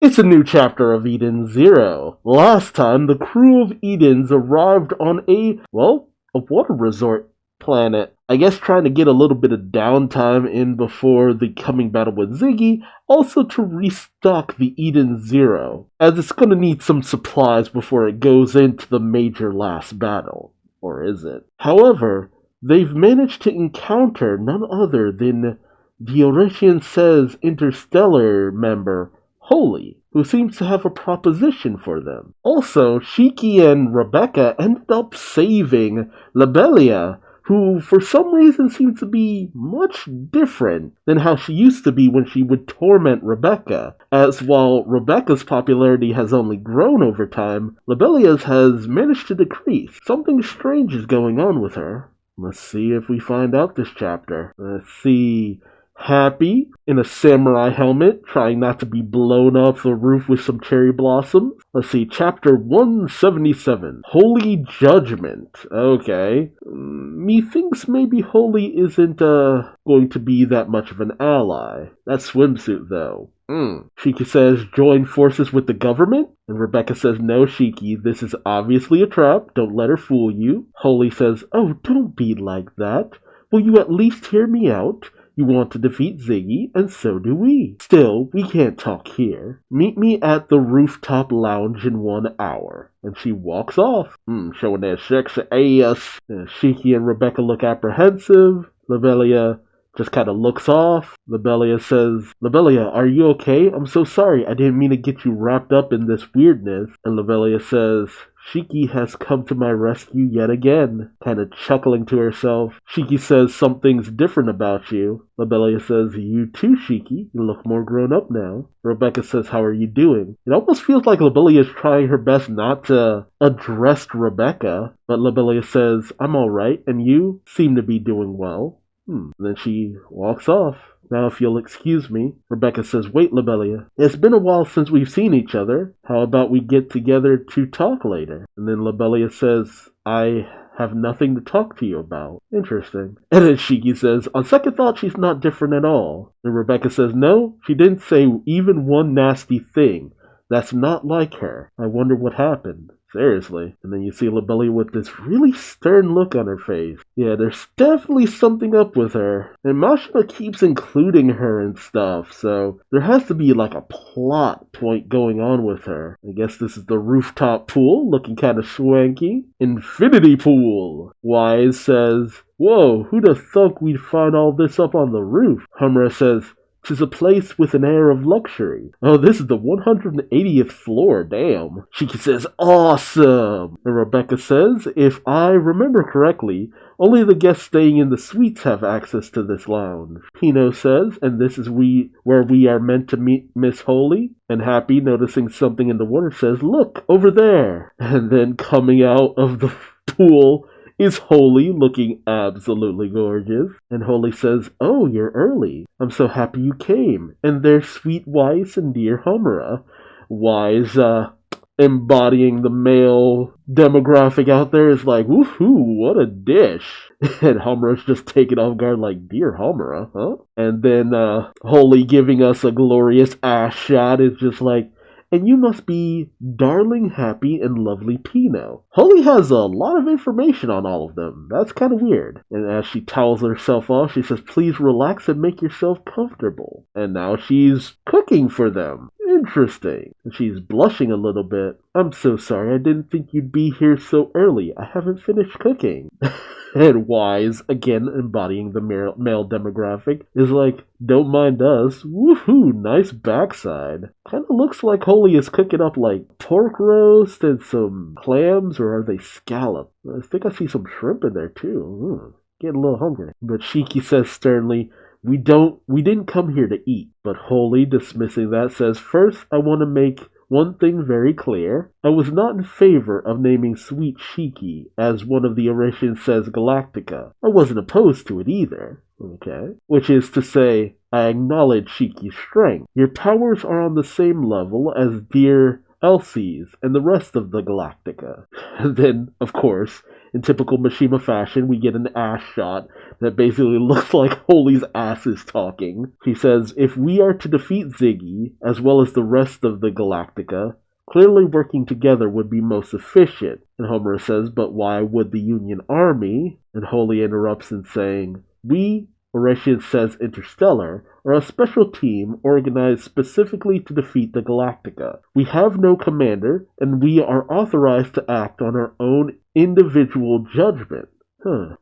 It's a new chapter of Eden Zero. Last time, the crew of Edens arrived on a water resort planet. I guess trying to get a little bit of downtime in before the coming battle with Ziggy, also to restock the Eden Zero, as it's gonna need some supplies before it goes into the major last battle. Or is it? However, they've managed to encounter none other than the Oresian Says Interstellar member, Holy, who seems to have a proposition for them. Also, Shiki and Rebecca ended up saving Lobelia, who for some reason seems to be much different than how she used to be when she would torment Rebecca, as while Rebecca's popularity has only grown over time, Lobelia's has managed to decrease. Something strange is going on with her. Let's see if we find out this chapter. Let's see. Happy in a samurai helmet, trying not to be blown off the roof with some cherry blossoms. Let's see, chapter 177, Holy Judgment. Okay. Methinks maybe Holy isn't going to be that much of an ally. That swimsuit, though. Shiki says, join forces with the government? And Rebecca says, no, Shiki, this is obviously a trap. Don't let her fool you. Holy says, oh, don't be like that. Will you at least hear me out? You want to defeat Ziggy, and so do we. Still, we can't talk here. Meet me at the rooftop lounge in 1 hour. And she walks off, showing that sexy ass. Shiki and Rebecca look apprehensive. Lobelia just kind of looks off. Lobelia says, Lobelia, are you okay? I'm so sorry. I didn't mean to get you wrapped up in this weirdness. And Lobelia says, Shiki has come to my rescue yet again. Kind of chuckling to herself. Shiki says, something's different about you. Lobelia says, you too, Shiki. You look more grown up now. Rebecca says, how are you doing? It almost feels like Lobelia is trying her best not to address Rebecca. But Lobelia says, I'm alright, and you seem to be doing well. And then she walks off. Now, if you'll excuse me, Rebecca says, wait, Lobelia, it's been a while since we've seen each other. How about we get together to talk later? And then Lobelia says, I have nothing to talk to you about. Interesting. And then Shiki says, on second thought, she's not different at all. And Rebecca says, no, she didn't say even one nasty thing. That's not like her. I wonder what happened. Seriously. And then you see Lobelia with this really stern look on her face. Yeah, there's definitely something up with her. And Mashima keeps including her and stuff, so there has to be like a plot point going on with her. I guess this is the rooftop pool, looking kind of swanky. Infinity pool. Wise says, whoa, who'd have thunk we'd find all this up on the roof? Homura says, 'tis a place with an air of luxury. Oh, this is the 180th floor, damn. Shiki says, awesome! And Rebecca says, if I remember correctly, only the guests staying in the suites have access to this lounge. Pino says, and this is where we are meant to meet Miss Holy. And Happy, noticing something in the water, says, look, over there. And then coming out of the pool is Holy, looking absolutely gorgeous. And Holy says, oh, you're early. I'm so happy you came. And there's sweet Wise and dear Homura. Wise, embodying the male demographic out there, is like, woohoo, what a dish. And Homura's just taken off guard like, dear Homura, huh? And then Holy giving us a glorious ass shot is just like, and you must be darling, happy, and lovely Pino. Holy has a lot of information on all of them. That's kind of weird. And as she towels herself off, she says, please relax and make yourself comfortable. And now she's cooking for them. Interesting. And she's blushing a little bit. I'm so sorry, I didn't think you'd be here so early. I haven't finished cooking. And Wise, again embodying the male demographic, is like, don't mind us. Woohoo, nice backside. Kind of looks like Holy is cooking up like pork roast and some clams, or are they scallops? I think I see some shrimp in there too. Getting a little hungry. But Shiki says sternly, we didn't come here to eat. But Holy, dismissing that, says, first I want to make one thing very clear. I was not in favor of naming Sweet Shiki as one of the Oresian Says Galactica. I wasn't opposed to it either. Okay. Which is to say, I acknowledge Shiki's strength. Your powers are on the same level as dear Elsie's and the rest of the Galactica. And then, of course, In typical Mishima fashion, we get an ass shot that basically looks like Holy's ass is talking. She says, if we are to defeat Ziggy, as well as the rest of the Galactica, clearly working together would be most efficient. And Homer says, but why would the Union Army? And Holy interrupts in saying, we, Oreshian says Interstellar, are a special team organized specifically to defeat the Galactica. We have no commander, and we are authorized to act on our own individual judgment.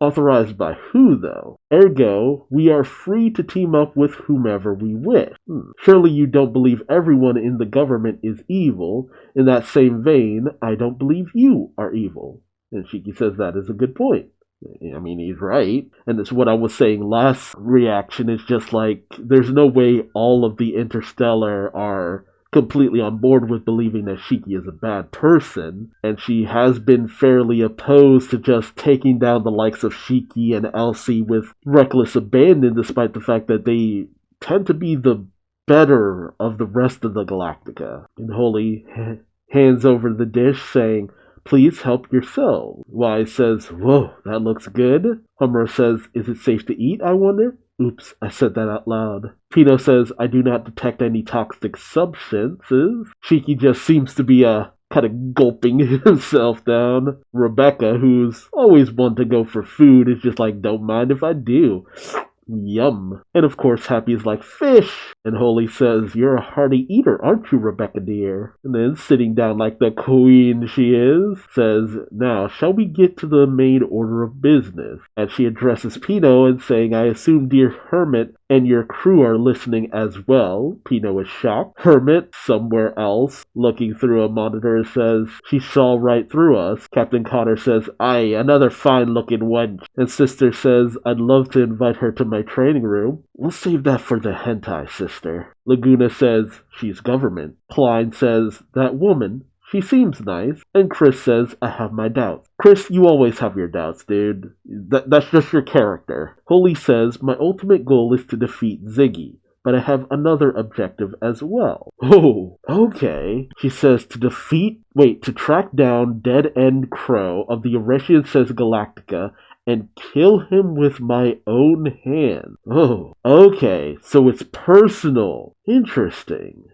Authorized by who, though? Ergo, we are free to team up with whomever we wish. Surely you don't believe everyone in the government is evil. In that same vein, I don't believe you are evil. And Shiki says that is a good point. I mean, he's right. And it's what I was saying last reaction. Is just like, there's no way all of the Interstellar are completely on board with believing that Shiki is a bad person, and she has been fairly opposed to just taking down the likes of Shiki and Elsie with reckless abandon, despite the fact that they tend to be the better of the rest of the Galactica. And Holy hands over the dish, saying, please help yourselves. Wise says, whoa, that looks good. Homer says, is it safe to eat, I wonder? Oops, I said that out loud. Pino says, I do not detect any toxic substances. Shiki just seems to be kind of gulping himself down. Rebecca, who's always one to go for food, is just like, don't mind if I do. Yum. And of course, Happy is like, fish! And Holy says, you're a hearty eater, aren't you, Rebecca dear? And then, sitting down like the queen she is, says, now, shall we get to the main order of business? And she addresses Pino and saying, I assume dear Hermit and your crew are listening as well. Pino is shocked. Hermit, somewhere else, looking through a monitor, says, she saw right through us. Captain Connor says, aye, another fine-looking wench. And Sister says, I'd love to invite her to my training room. We'll save that for the hentai, Sister. Laguna says, she's government. Klein says, that woman, she seems nice. And Chris says, I have my doubts. Chris, you always have your doubts, dude. That's just your character. Holy says, my ultimate goal is to defeat Ziggy, but I have another objective as well. Oh, okay. She says to track down Dead End Crow of the Oreshian Says Galactica and kill him with my own hand. Oh, okay. So it's personal. Interesting.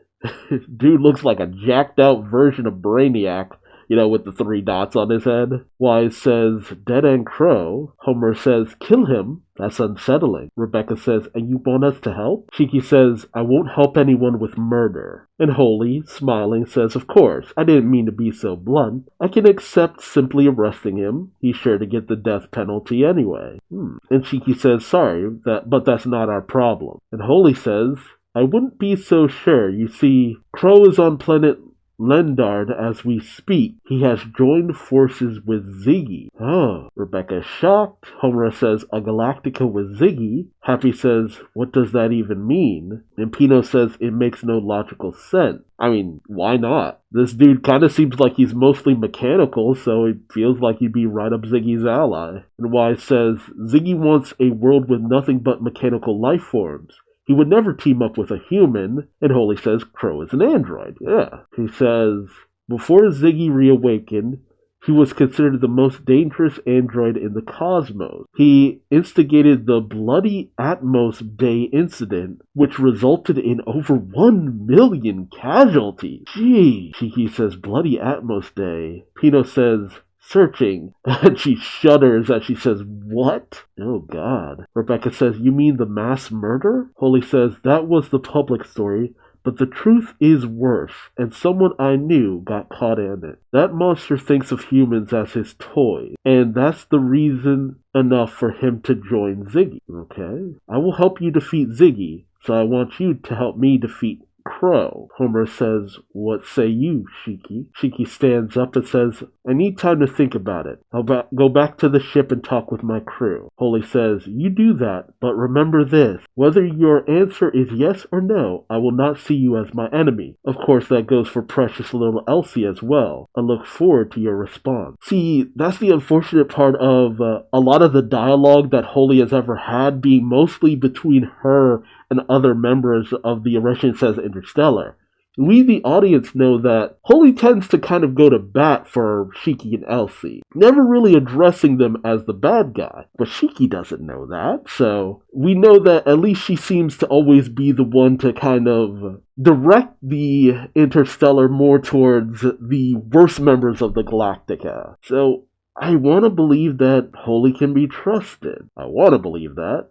Dude looks like a jacked out version of Brainiac, with the 3 dots on his head. Wise says, Dead End Crow. Homer says, kill him. That's unsettling. Rebecca says, and you want us to help? Shiki says, I won't help anyone with murder. And Holy, smiling, says, of course, I didn't mean to be so blunt. I can accept simply arresting him. He's sure to get the death penalty anyway. And Shiki says, sorry, but that's not our problem. And Holy says, I wouldn't be so sure. You see, Crow is on planet Lendard as we speak. He has joined forces with Ziggy. Oh, Rebecca's shocked. Homer says, a Galactica with Ziggy. Happy says, what does that even mean? And Pino says, it makes no logical sense. I mean, why not? This dude kind of seems like he's mostly mechanical, so it feels like he'd be right up Ziggy's ally. And Wise says, Ziggy wants a world with nothing but mechanical life forms. He would never team up with a human. And Holy says Crow is an android. Yeah. He says, before Ziggy reawakened, he was considered the most dangerous android in the cosmos. He instigated the Bloody Atmos Day incident, which resulted in over 1 million casualties. Gee. Shiki says, Bloody Atmos Day. Pino says, searching, and she shudders as she says, what? Oh God. Rebecca says, you mean the mass murder? Holy says, that was the public story, but the truth is worse, and someone I knew got caught in it. That monster thinks of humans as his toy, and that's the reason enough for him to join Ziggy. Okay? I will help you defeat Ziggy, so I want you to help me defeat Crow. Homer says, what say you, Shiki? Shiki stands up and says, I need time to think about it. I'll go back to the ship and talk with my crew. Holy says, you do that, but remember this. Whether your answer is yes or no, I will not see you as my enemy. Of course, that goes for precious little Elsie as well. I look forward to your response. See, that's the unfortunate part of a lot of the dialogue that Holy has ever had being mostly between her and other members of the Oreshian Says Interstellar. we, the audience, know that Holy tends to kind of go to bat for Shiki and Elsie, never really addressing them as the bad guy. But Shiki doesn't know that, so we know that at least she seems to always be the one to kind of direct the Interstellar more towards the worst members of the Galactica. So I want to believe that Holy can be trusted. I want to believe that.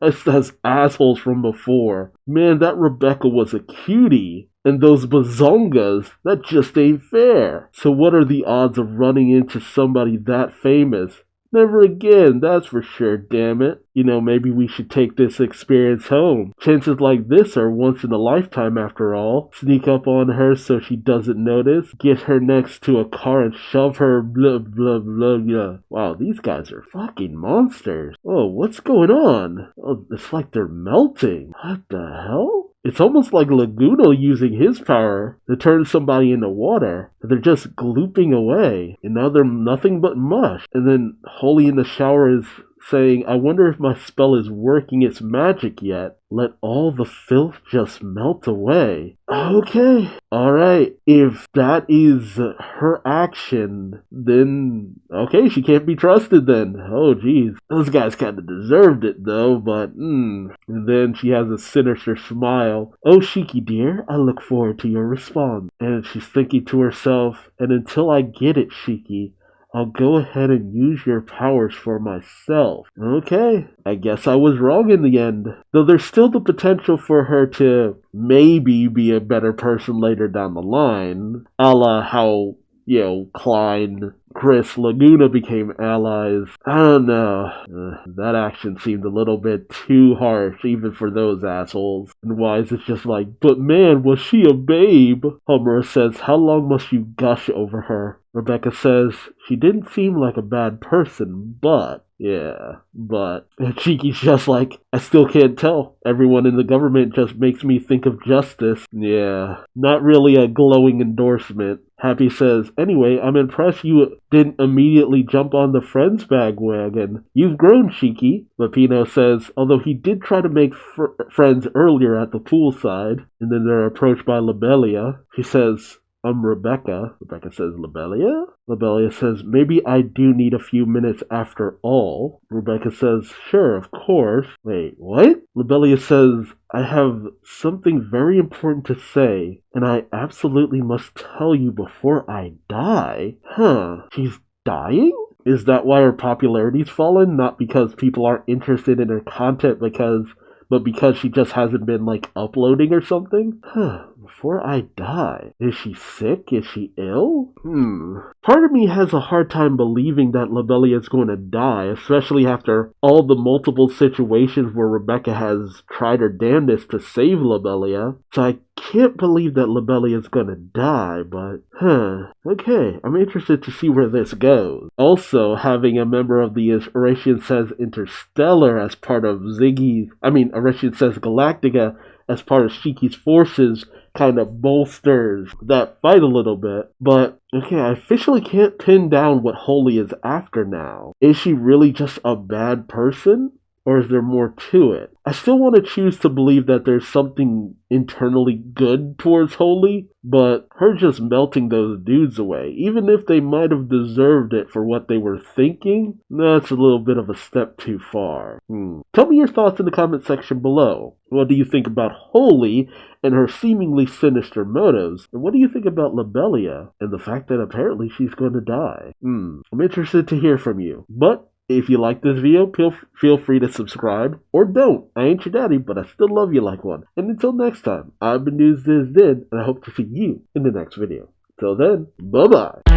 As assholes from before. Man, that Rebecca was a cutie. And those bazongas, that just ain't fair. So what are the odds of running into somebody that famous? Never again, that's for sure, damn it. You know, maybe we should take this experience home. Chances like this are once in a lifetime after all. Sneak up on her so she doesn't notice. Get her next to a car and shove her blah blah blah blah. Wow, these guys are fucking monsters. Oh, what's going on? Oh, it's like they're melting. What the hell? It's almost like Laguna using his power to turn somebody into water. They're just glooping away. And now they're nothing but mush. And then Holy in the shower is saying, I wonder if my spell is working its magic yet. Let all the filth just melt away. Okay. Alright. If that is her action, then okay, she can't be trusted then. Oh geez. Those guys kinda deserved it though, but And then she has a sinister smile. Oh Shiki dear, I look forward to your response. And she's thinking to herself, and until I get it, Shiki, I'll go ahead and use your powers for myself. Okay, I guess I was wrong in the end. Though there's still the potential for her to maybe be a better person later down the line. A la how, Klein, Chris, Laguna became allies. I don't know. That action seemed a little bit too harsh, even for those assholes. And Wise is just like, but man, was she a babe? Homura says, how long must you gush over her? Rebecca says, she didn't seem like a bad person, but... And Shiki's just like, I still can't tell. Everyone in the government just makes me think of justice. Yeah, not really a glowing endorsement. Happy says, anyway, I'm impressed you didn't immediately jump on the friends bandwagon. You've grown, Shiki. Lapino says, although he did try to make friends earlier at the poolside. And then they're approached by Lobelia. She says, I'm Rebecca. Rebecca says, Lobelia? Lobelia says, maybe I do need a few minutes after all. Rebecca says, sure, of course. Wait, what? Lobelia says, I have something very important to say, and I absolutely must tell you before I die. Huh, she's dying? Is that why her popularity's fallen? Not because people aren't interested in her content but because she just hasn't been, uploading or something? Huh, before I die. Is she sick? Is she ill? Part of me has a hard time believing that Lobelia is going to die, especially after all the multiple situations where Rebecca has tried her damnedest to save Lobelia. So I can't believe that Lobelia is going to die, but... Okay, I'm interested to see where this goes. Also, having a member of the Eurasian Says Interstellar as part of Eurasian Says Galactica as part of Shiki's forces kind of bolsters that fight a little bit. But, okay, I officially can't pin down what Holy is after now. Is she really just a bad person? Or is there more to it? I still want to choose to believe that there's something internally good towards Holy, but her just melting those dudes away, even if they might have deserved it for what they were thinking, that's a little bit of a step too far. Tell me your thoughts in the comment section below. What do you think about Holy and her seemingly sinister motives? And what do you think about Lobelia and the fact that apparently she's going to die? I'm interested to hear from you. But if you like this video, feel free to subscribe, or don't. I ain't your daddy, but I still love you like one. And until next time, I've been Duuz-Diz-Din, and I hope to see you in the next video. Till then, bye-bye.